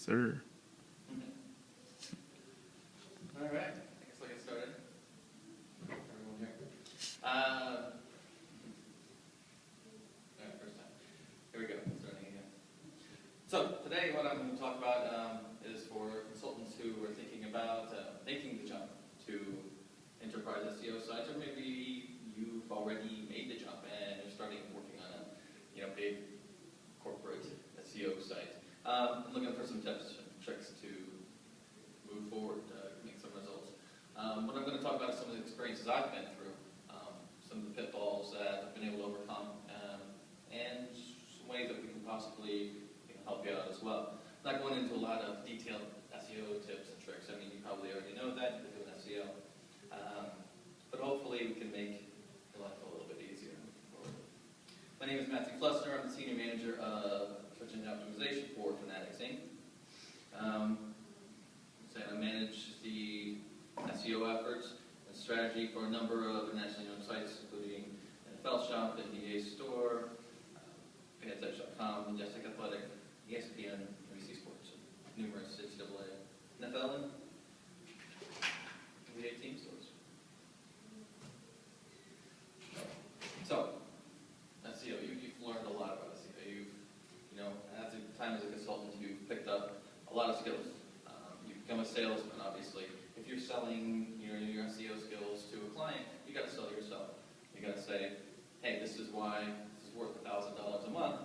sir. All right, I guess I'll get started. Everyone here. All right, first time. Here we go, starting again. So today what I'm going to talk about is for consultants who are thinking about making the jump to Enterprise SEO sites, or maybe you've already made the jump and you're starting working on a big corporate SEO site. I'm looking for some tips and tricks to move forward, make some results. What I'm going to talk about is some of the experiences I've been through, some of the pitfalls that I've been able to overcome, and some ways that we can possibly help you out as well. I'm not going into a lot of detailed SEO tips and tricks. I mean, you probably already know that, you've been doing SEO. But hopefully we can make your life a little bit easier. My name is Matthew Flessner. I'm the Senior Manager of Search Engine Optimization for Fanatics Inc. I manage the SEO efforts and strategy for a number of nationally known sites, including NFL Shop, NBA Store, FansEdge.com, Majestic Athletic, ESPN, NBC Sports, and numerous NCAA, NFL, and NBA team stores. So, SEO, you've learned a lot about SEO. At the time as a consultant, you've picked up a lot of skills. You've become a salesman, obviously. If you're selling your SEO skills to a client, you got to sell yourself. You got to say, hey, this is why this is worth $1,000 a month,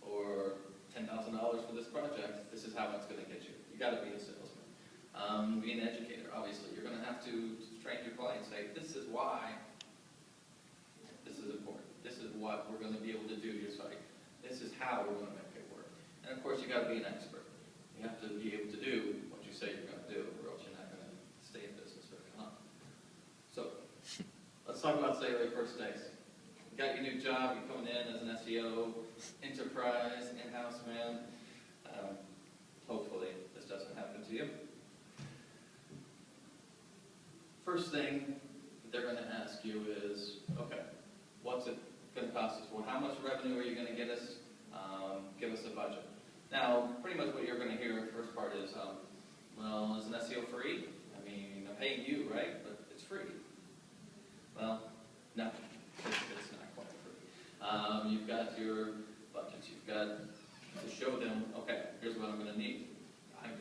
or $10,000 for this project. This is how it's going to get you. You got to be a salesman. Be an educator, obviously. You're going to have to train your clients. Say, this is why this is important. This is what we're going to be able to do to your site. This is how we're going to make it work. And of course, you got to be an expert. You have to be able to do what you say you're going to do, or else you're not going to stay in business very long. So, let's talk about, say, your first days. You got your new job, you're coming in as an SEO, enterprise, in-house man. Hopefully, this doesn't happen to you. First thing that they're going to ask you is, okay, what's it going to cost us? Well, how much revenue are you going to get us? Give us a budget. Now, pretty much what you're going to hear in the first part is, well, is an SEO free? I mean, I'm paying you, right? But it's free. Well, no, it's not quite free. You've got your budgets. You've got to show them, okay, here's what I'm going to need.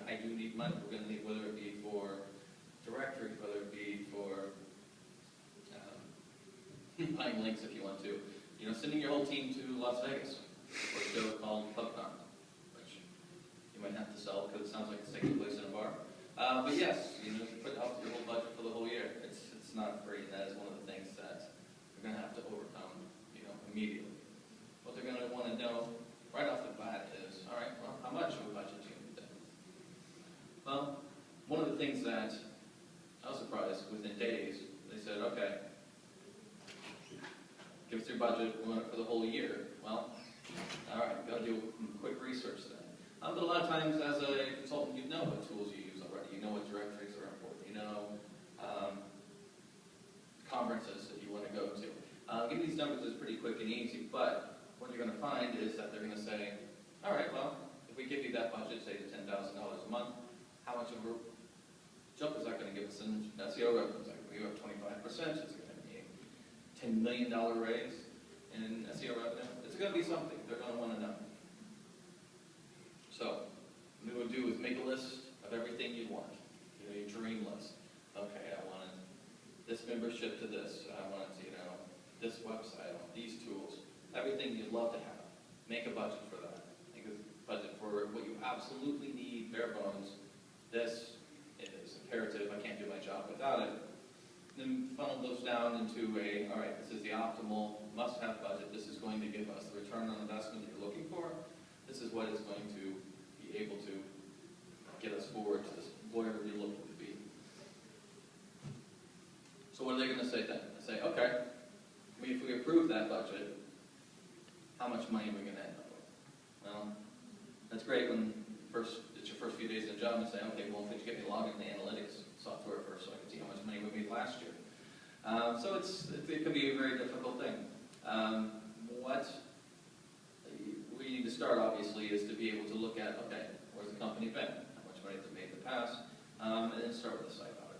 I do need money. We're going to need, whether it be for directory, whether it be for buying links if you want to. Sending your whole team to Las Vegas for a show called Pubcon, which you might have to sell because it sounds like it's taking place in a bar. But yes, put out your whole budget for the whole year. It's not free, and that is one of the things that you're going to have to overcome, immediately. What they're going to want to know right off the bat is, all right, well, how much of a budget do you need then? Well, one of the things that I was surprised within days, they said, okay, give us your budget, we want it for the whole year. Well, all right, got to do quick research then. But a lot of times as a consultant, you know what tools you use already. You know what directories are important. You know conferences that you want to go to. Getting these numbers is pretty quick and easy, but what you're going to find is that they're going to say, all right, well, if we give you that budget, say to $10,000 a month, how much of a jump is that going to give us in SEO revenue? Is that going to be up 25%? Is it going to be a $10 million raise in SEO revenue? It's going to be something. They're going to want to know. So, what we would do is make a list of everything you want. Your dream list. Okay, I wanted this membership to this. I wanted, this website. I want these tools. Everything you'd love to have. Make a budget for that. Make a budget for what you absolutely need, bare bones. This is imperative. I can't do my job without it. Then funnel those down into all right, this is the optimal must-have budget. This is going to give us the return on investment that you're looking for. This is what is going to be able to get us forward to this, wherever you're looking to be. So what are they going to say then? They say, okay, if we approve that budget, how much money are we going to end up with? Well, that's great when it's your first few days in the job and say, okay, well, could you get me logged into analytics software first so I can see how much money we made last year? So it can be a very difficult thing. What we need to start, obviously, is to be able to look at, okay, we're where's the company been? How much money has it made in the past? And then start with a site audit.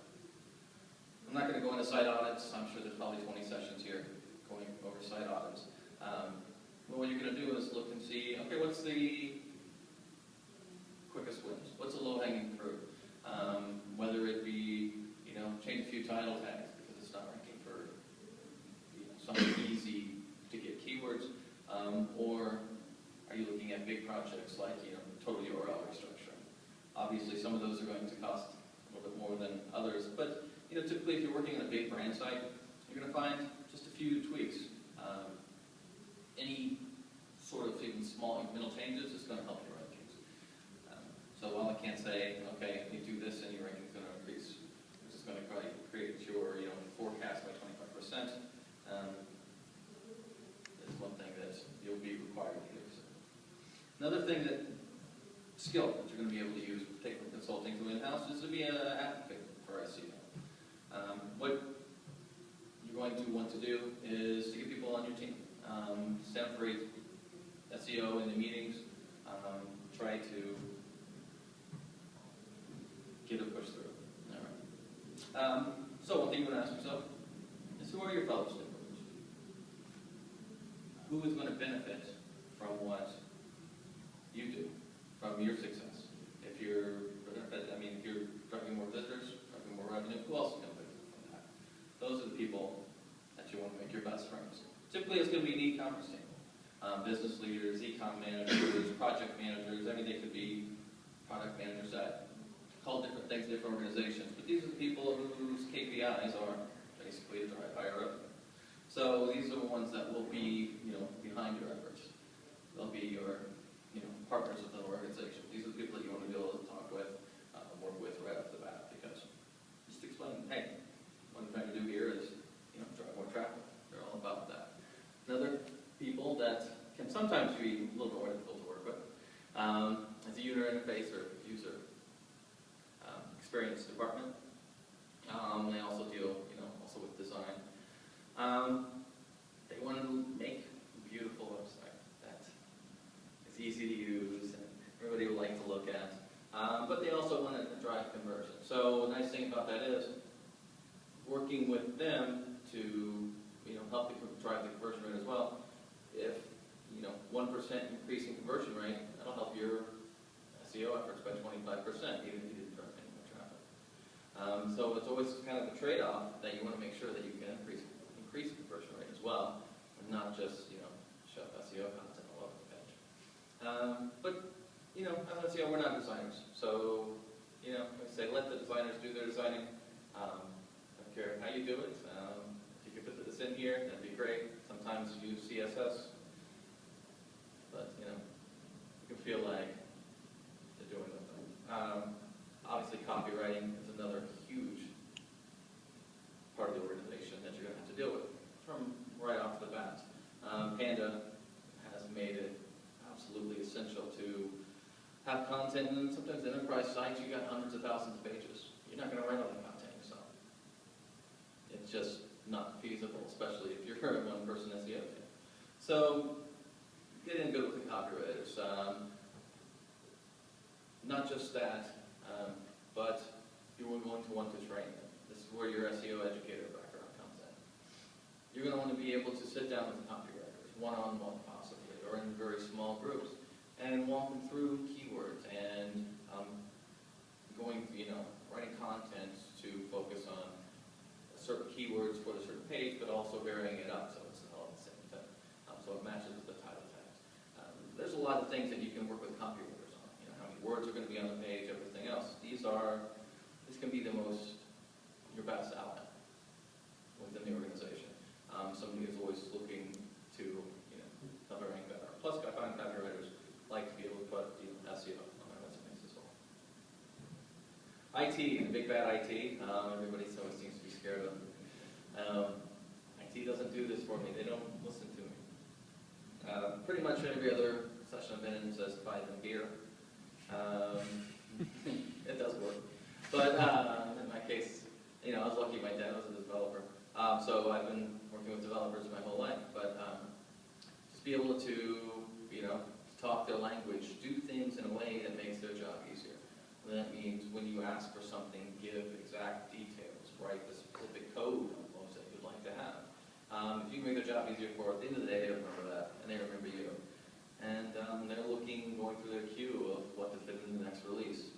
I'm not going to go into site audits. I'm sure there's probably 20 sessions here going over site audits. But what you're going to do is look and see, okay, what's the quickest wins? What's the low-hanging fruit? Whether it be, change a few title tags because it's not ranking for some easy to get keywords, or are you looking at big projects like total URL restructuring? Obviously, some of those are going to cost a little bit more than others, but typically if you're working on a big brand site, you're going to find just a few tweaks. Any sort of even small incremental changes is going to help your rankings. So while I can't say, okay, if you do this and your ranking's going to increase, which is going to create your forecast by 25%, is one thing that you'll be required to do. So another thing skill that you're going to be able to use, take from consulting to in-house, is to be an advocate for SEO. What you're going to want to do is to get people on your team. Stand for SEO in the meetings. Try to get a push through. All right. So one thing you want to ask yourself is, who are your fellow stakeholders? Who is going to benefit from what you do, from your success? If you're driving more visitors, driving more revenue, who else is going to benefit from that? Those are the people that you want to make your best friends. Typically, it's going to be an e-commerce team. Business leaders, e-com managers, project managers. They could be product managers that call different things, different organizations. But these are the people whose KPIs are basically to drive higher revenue. So these are the ones that will be, behind your efforts. They'll be your, partners within the organization. These are the people that you want to be able to talk with, work with right off the bat, because just explain, hey, what I'm trying to do here is, drive more traffic. They're all about that. Another people that can sometimes be a little bit more difficult to work with is a user interface or user experience department. They also deal, also with design. They want to make a beautiful website that is easy to use and everybody will like to look at. But they also want to drive conversion. So the nice thing about that is working with them to help drive the conversion rate as well. If 1% increase in conversion rate, that'll help your SEO efforts by 25%, even if you didn't drive any more traffic. So it's always kind of a trade-off that you want to make sure that you can increase conversion rate as well, and not just shove SEO content all over the page. But as an SEO, we're not designers, so I say let the designers do their designing. I don't care how you do it. If you could put this in here, that'd be great. Sometimes use CSS, but you can feel like you're doing something. Obviously, copywriting is another huge part of the organization that you're going to have to deal with from right off the bat. Panda has made it absolutely essential to have content, and sometimes enterprise sites, you got hundreds of thousands of pages. You're not going to write all the content yourself. It's just not feasible, especially if you're a one-person SEO team. So, get in good with the copywriters. Not just that, but you're going to want to train them. This is where your SEO educator background comes in. You're going to want to be able to sit down with the copywriters, one-on-one possibly, or in very small groups, and walk them through keywords and writing content to focus on certain keywords for a certain page, but also varying it up so it's all the same thing. So it matches with the title tags. There's a lot of things that you can work with copywriters on. How many words are going to be on the page, everything else. This can be your best outlet within the organization. Somebody who's always looking to help it rank better. Plus, I find copywriters like to be able to put SEO on their resumes as well. IT, the big bad IT. Everybody always seems to be scared of. IT doesn't do this for me. They don't listen to me. Pretty much every other session I've been in says buy them beer. It does work. But in my case, I was lucky my dad was a developer. So I've been working with developers my whole life. But just be able to, talk their language, do things in a way that makes their job easier. And that means when you ask for something, give exact details, write the specific code almost that you'd like to have. If you can make their job easier for it, at the end of the day, they remember that, and they remember you. And they're going through their queue of what to fit in the next release.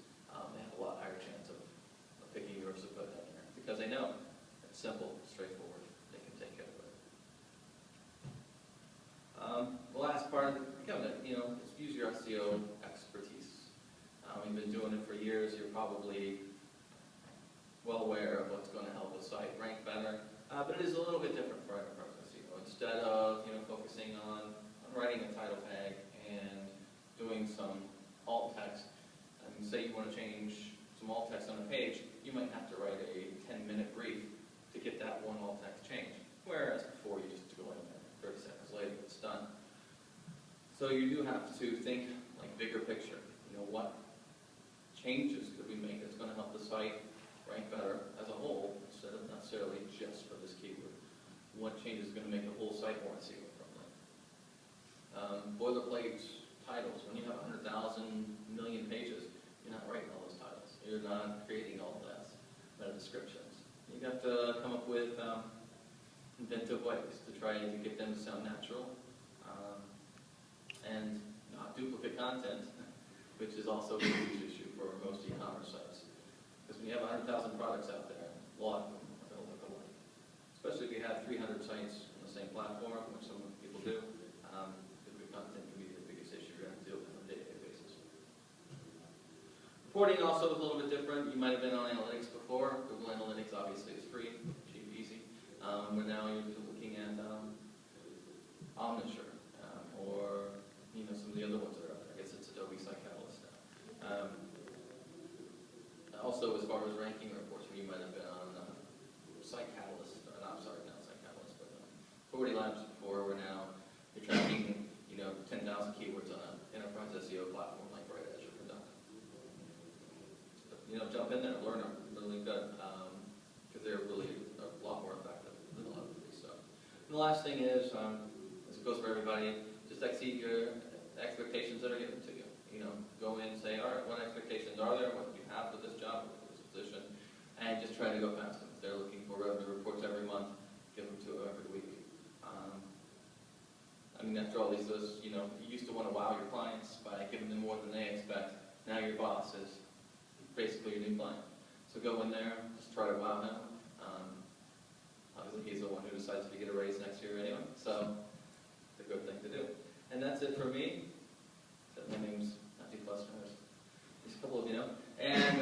They have a lot higher chance of picking yours to put in there, because they know it's simple, straightforward, they can take care of it. The last part, is use your SEO expertise. You've been doing it for years, you're probably well aware of what's going to help a site rank better, but it is a little bit different for Enterprise SEO. Instead of focusing on writing a title tag and doing some alt text, say you want to change some alt text on a page, you might have to write a 10-minute brief to get that one alt text changed, whereas before you just go in there, 30 seconds later it's done. So you do have to think like bigger picture. What changes could we make that's going to help the site rank better as a whole, instead of necessarily just for this keyword? What change is going to make the whole site more SEO friendly? Boilerplate titles. When you have 100,000 million pages, you're not writing all those titles. You're not creating all that meta descriptions. You have to come up with inventive ways to try to get them to sound natural and not duplicate content, which is also a huge issue for most e-commerce sites. Because when you have 100,000 products out there, a lot of them are going to look alike. Especially if you have 300 sites on the same platform, which some people do, duplicate content can be the biggest issue you're going to deal with on a day-to-day basis. Reporting also is a little bit different. You might have been on analytics before. Google Analytics obviously is free, cheap, easy. Where now you're looking at Omnisure or some of the other ones that are out there. I guess it's Adobe Site Catalyst now. Also, as far as ranking reports, you might have been on Site Catalyst, not Site Catalyst, but 40 Labs before, where now you're tracking 10,000 keywords on an enterprise SEO platform like Right Edge or Conduct. Jump in there, learn them, really good, because they're really a lot more effective than a lot of these stuff. And the last thing is, as it goes for everybody, just exceed your expectations that are given to you. Go in and say, all right, what expectations are there? What do you have for this job, for this position? And just try to go past them. If they're looking for revenue reports every month, give them to them every week. After all these, you used to want to wow your clients by giving them more than they expect. Now your boss is basically your new client. So go in there, just try to wow him. Obviously, he's the one who decides to get a raise next year anyway, so it's a good thing to do. And that's it for me. My name's not too customers. There's a couple of and